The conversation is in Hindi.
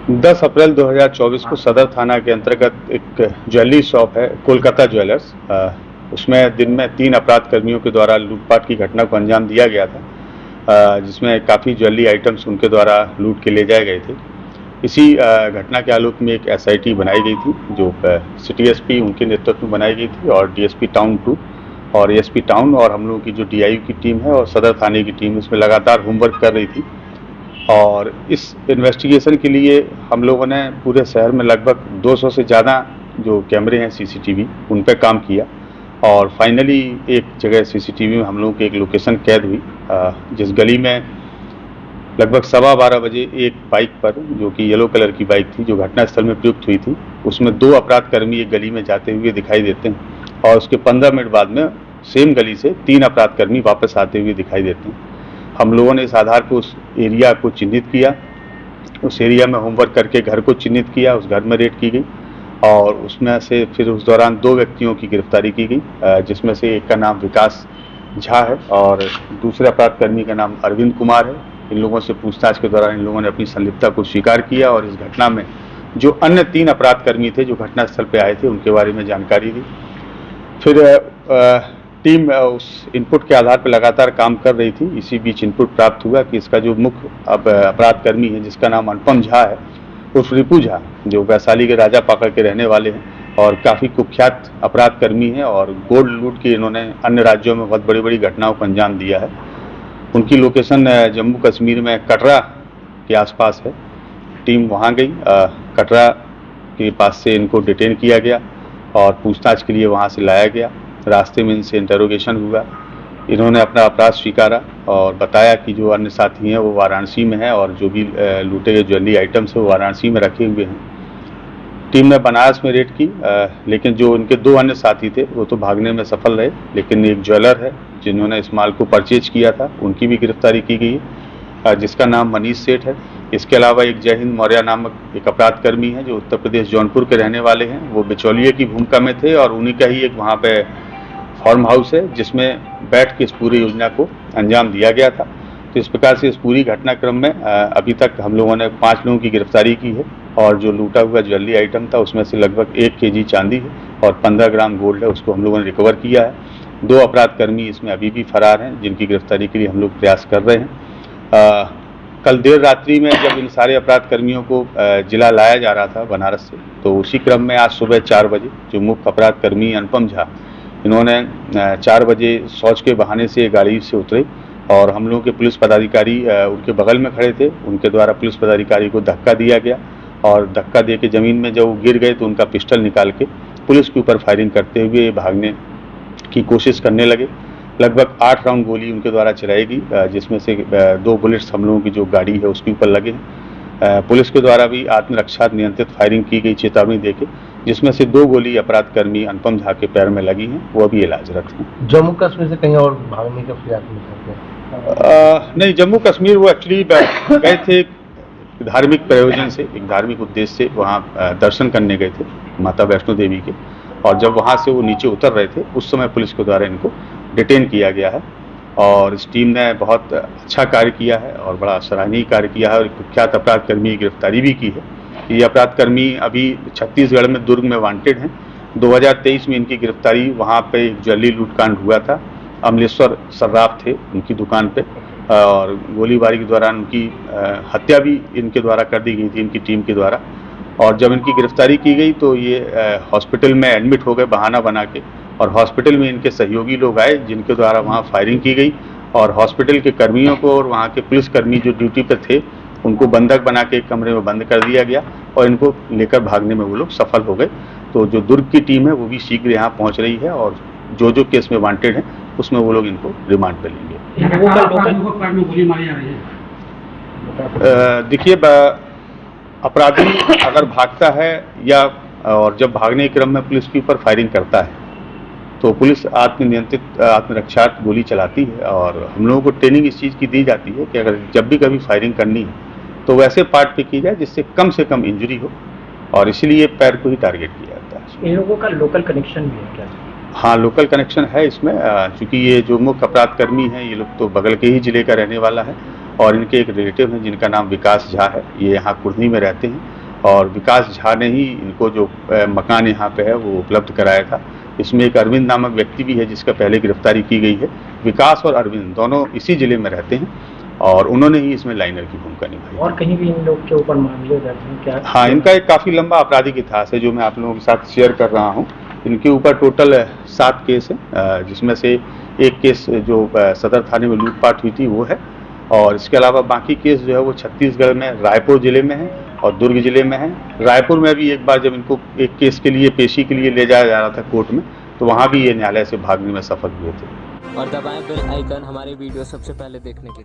10 अप्रैल 2024 को सदर थाना के अंतर्गत एक ज्वेलरी शॉप है कोलकाता ज्वेलर्स, उसमें दिन में 3 अपराध कर्मियों के द्वारा लूटपाट की घटना को अंजाम दिया गया था, जिसमें काफ़ी ज्वेलरी आइटम्स उनके द्वारा लूट के ले जाए गए थे। इसी घटना के आलोक में एक SIT बनाई गई थी जो सिटी SP उनके नेतृत्व में बनाई गई थी, और DSP टाउन 2 और ASP टाउन और हम लोगों की जो DIU की टीम है और सदर थाने की टीम इसमें लगातार होमवर्क कर रही थी। और इस इन्वेस्टिगेशन के लिए हम लोगों ने पूरे शहर में लगभग 200 से ज़्यादा जो कैमरे हैं CCTV उन पर काम किया, और फाइनली एक जगह CCTV में हम लोगों की एक लोकेशन कैद हुई, जिस गली में लगभग 12:15 बजे एक बाइक पर, जो कि येलो कलर की बाइक थी जो घटनास्थल में प्रयुक्त हुई थी, उसमें 2 अपराध कर्मी एक गली में जाते हुए दिखाई देते हैं, और उसके 15 मिनट बाद में सेम गली से 3 अपराध कर्मी वापस आते हुए दिखाई देते हैं। हम लोगों ने इस आधार पर उस एरिया को चिन्हित किया, उस एरिया में होमवर्क करके घर को चिन्हित किया, उस घर में रेड की गई, और उसमें से फिर उस दौरान 2 व्यक्तियों की गिरफ्तारी की गई, जिसमें से एक का नाम विकास झा है और दूसरे अपराध कर्मी का नाम अरविंद कुमार है। इन लोगों से पूछताछ के दौरान इन लोगों ने अपनी संलिप्तता को स्वीकार किया, और इस घटना में जो अन्य 3 अपराध कर्मी थे जो घटनास्थल पर आए थे उनके बारे में जानकारी दी। फिर टीम उस इनपुट के आधार पर लगातार काम कर रही थी। इसी बीच इनपुट प्राप्त हुआ कि इसका जो मुख्य अपराध कर्मी है जिसका नाम अनुपम झा है उर्फ रिपू झा, जो वैशाली के राजा पाकड़ के रहने वाले हैं और काफ़ी कुख्यात अपराध कर्मी हैं, और गोल्ड लूट के इन्होंने अन्य राज्यों में बहुत बड़ी बड़ी घटनाओं को अंजाम दिया है। उनकी लोकेशन जम्मू कश्मीर में कटरा के आसपास है। टीम वहाँ गई, कटरा के पास से इनको डिटेन किया गया और पूछताछ के लिए वहाँ से लाया गया। रास्ते में इनसे इंटरोगेशन हुआ, इन्होंने अपना अपराध स्वीकारा और बताया कि जो अन्य साथी हैं वो वाराणसी में हैं, और जो भी लूटे गए ज्वेलरी आइटम्स हैं वो वाराणसी में रखे हुए हैं। टीम ने बनारस में रेड की, लेकिन जो उनके 2 अन्य साथी थे वो तो भागने में सफल रहे, लेकिन एक ज्वेलर है जिन्होंने इस माल को परचेज किया था उनकी भी गिरफ्तारी की गई है, जिसका नाम मनीष सेठ है। इसके अलावा एक जय हिंद मौर्य नामक एक अपराध कर्मी है जो उत्तर प्रदेश जौनपुर के रहने वाले हैं, वो बिचौलिए की भूमिका में थे, और उन्हीं का ही एक वहाँ पे फार्म हाउस है जिसमें बैठ के इस पूरी योजना को अंजाम दिया गया था। तो इस प्रकार से इस पूरी घटनाक्रम में अभी तक हम लोगों ने 5 लोगों की गिरफ्तारी की है, और जो लूटा हुआ ज्वेलरी आइटम था उसमें से लगभग 1 kg चांदी है और 15 ग्राम गोल्ड है, उसको हम लोगों ने रिकवर किया है। 2 अपराध कर्मी इसमें अभी भी फरार हैं, जिनकी गिरफ्तारी के लिए हम लोग प्रयास कर रहे हैं। कल देर रात्रि में जब इन सारे अपराध कर्मियों को जिला लाया जा रहा था बनारस से, तो उसी क्रम में आज सुबह 4 बजे जो मुख्य अपराध कर्मी अनुपम झा, इन्होंने 4 बजे शौच के बहाने से गाड़ी से उतरे, और हम लोगों के पुलिस पदाधिकारी उनके बगल में खड़े थे, उनके द्वारा पुलिस पदाधिकारी को धक्का दिया गया, और धक्का दे के ज़मीन में जब वो गिर गए तो उनका पिस्टल निकाल के पुलिस के ऊपर फायरिंग करते हुए भागने की कोशिश करने लगे। लगभग 8 राउंड गोली उनके द्वारा चलाई गई, जिसमें से 2 बुलेट्स हम लोगों की जो गाड़ी है उसके ऊपर लगे हैं। पुलिस के द्वारा भी आत्मरक्षा नियंत्रित फायरिंग की गई चेतावनी देके, जिसमें से 2 गोली अपराध कर्मी अनुपम झा के पैर में लगी हैं, वो अभी इलाजरत हैं। जम्मू कश्मीर से कहीं और भागने का प्रयास नहीं? नहीं, जम्मू कश्मीर वो एक्चुअली गए थे धार्मिक प्रयोजन से, एक धार्मिक उद्देश्य से वहाँ दर्शन करने गए थे माता वैष्णो देवी के, और जब वहाँ से वो नीचे उतर रहे थे उस समय पुलिस के द्वारा इनको डिटेन किया गया है, और इस टीम ने बहुत अच्छा कार्य किया है और बड़ा सराहनीय कार्य किया है, और कुख्यात अपराध कर्मी की गिरफ्तारी भी की है। ये अपराध कर्मी अभी छत्तीसगढ़ में दुर्ग में वांटेड हैं। 2023 में इनकी गिरफ्तारी वहाँ पे एक ज्वेलरी लूटकांड हुआ था, अमलेश्वर सर्राफ थे उनकी दुकान पे, और गोलीबारी के दौरान उनकी हत्या भी इनके द्वारा कर दी गई थी इनकी टीम के द्वारा। और जब इनकी गिरफ्तारी की गई तो ये हॉस्पिटल में एडमिट हो गए बहाना बना के, और हॉस्पिटल में इनके सहयोगी लोग आए जिनके द्वारा वहाँ फायरिंग की गई, और हॉस्पिटल के कर्मियों को और वहाँ के पुलिसकर्मी जो ड्यूटी पर थे उनको बंधक बना के एक कमरे में बंद कर दिया गया, और इनको लेकर भागने में वो लोग सफल हो गए। तो जो दुर्ग की टीम है वो भी शीघ्र यहाँ पहुँच रही है, और जो जो केस में वांटेड हैं उसमें वो लोग इनको रिमांड पर लेंगे। देखिए, अपराधी अगर भागता है या और जब भागने के क्रम में पुलिस के ऊपर फायरिंग करता है तो पुलिस आत्मनियंत्रित आत्मरक्षा गोली चलाती है, और हम लोगों को ट्रेनिंग इस चीज़ की दी जाती है कि अगर जब भी कभी फायरिंग करनी है तो वैसे पार्ट पे की जाए जिससे कम से कम इंजरी हो, और इसीलिए पैर को ही टारगेट किया जाता है। इन लोगों का लोकल कनेक्शन भी है क्या? हाँ, लोकल कनेक्शन है इसमें, चूँकि ये जो मुख्य अपराध कर्मी हैं ये लोग तो बगल के ही ज़िले का रहने वाला है, और इनके एक रिलेटिव हैं जिनका नाम विकास झा है, ये यहाँ कुर्नी में रहते हैं, और विकास झा ने ही इनको जो मकान यहाँ पे है वो उपलब्ध कराया था। इसमें एक अरविंद नामक व्यक्ति भी है जिसका पहले गिरफ्तारी की गई है। विकास और अरविंद दोनों इसी जिले में रहते हैं और उन्होंने ही इसमें लाइनर की भूमिका निभाई। और कहीं भी इन लोग के ऊपर मामले दर्ज हैं क्या? हाँ, इनका एक काफ़ी लंबा आपराधिक इतिहास है जो मैं आप लोगों के साथ शेयर कर रहा हूँ। इनके ऊपर टोटल 7 केस है, जिसमें से एक केस जो सदर थाने में लूटपाट हुई थी वो है, और इसके अलावा बाकी केस जो है वो छत्तीसगढ़ में रायपुर जिले में है और दुर्ग जिले में है। रायपुर में भी एक बार जब इनको एक केस के लिए पेशी के लिए ले जाया जा रहा था कोर्ट में, तो वहाँ भी ये न्यायालय से भागने में सफल हुए थे। और दबाएं बेल आइकन हमारी वीडियो सबसे पहले देखने के लिए।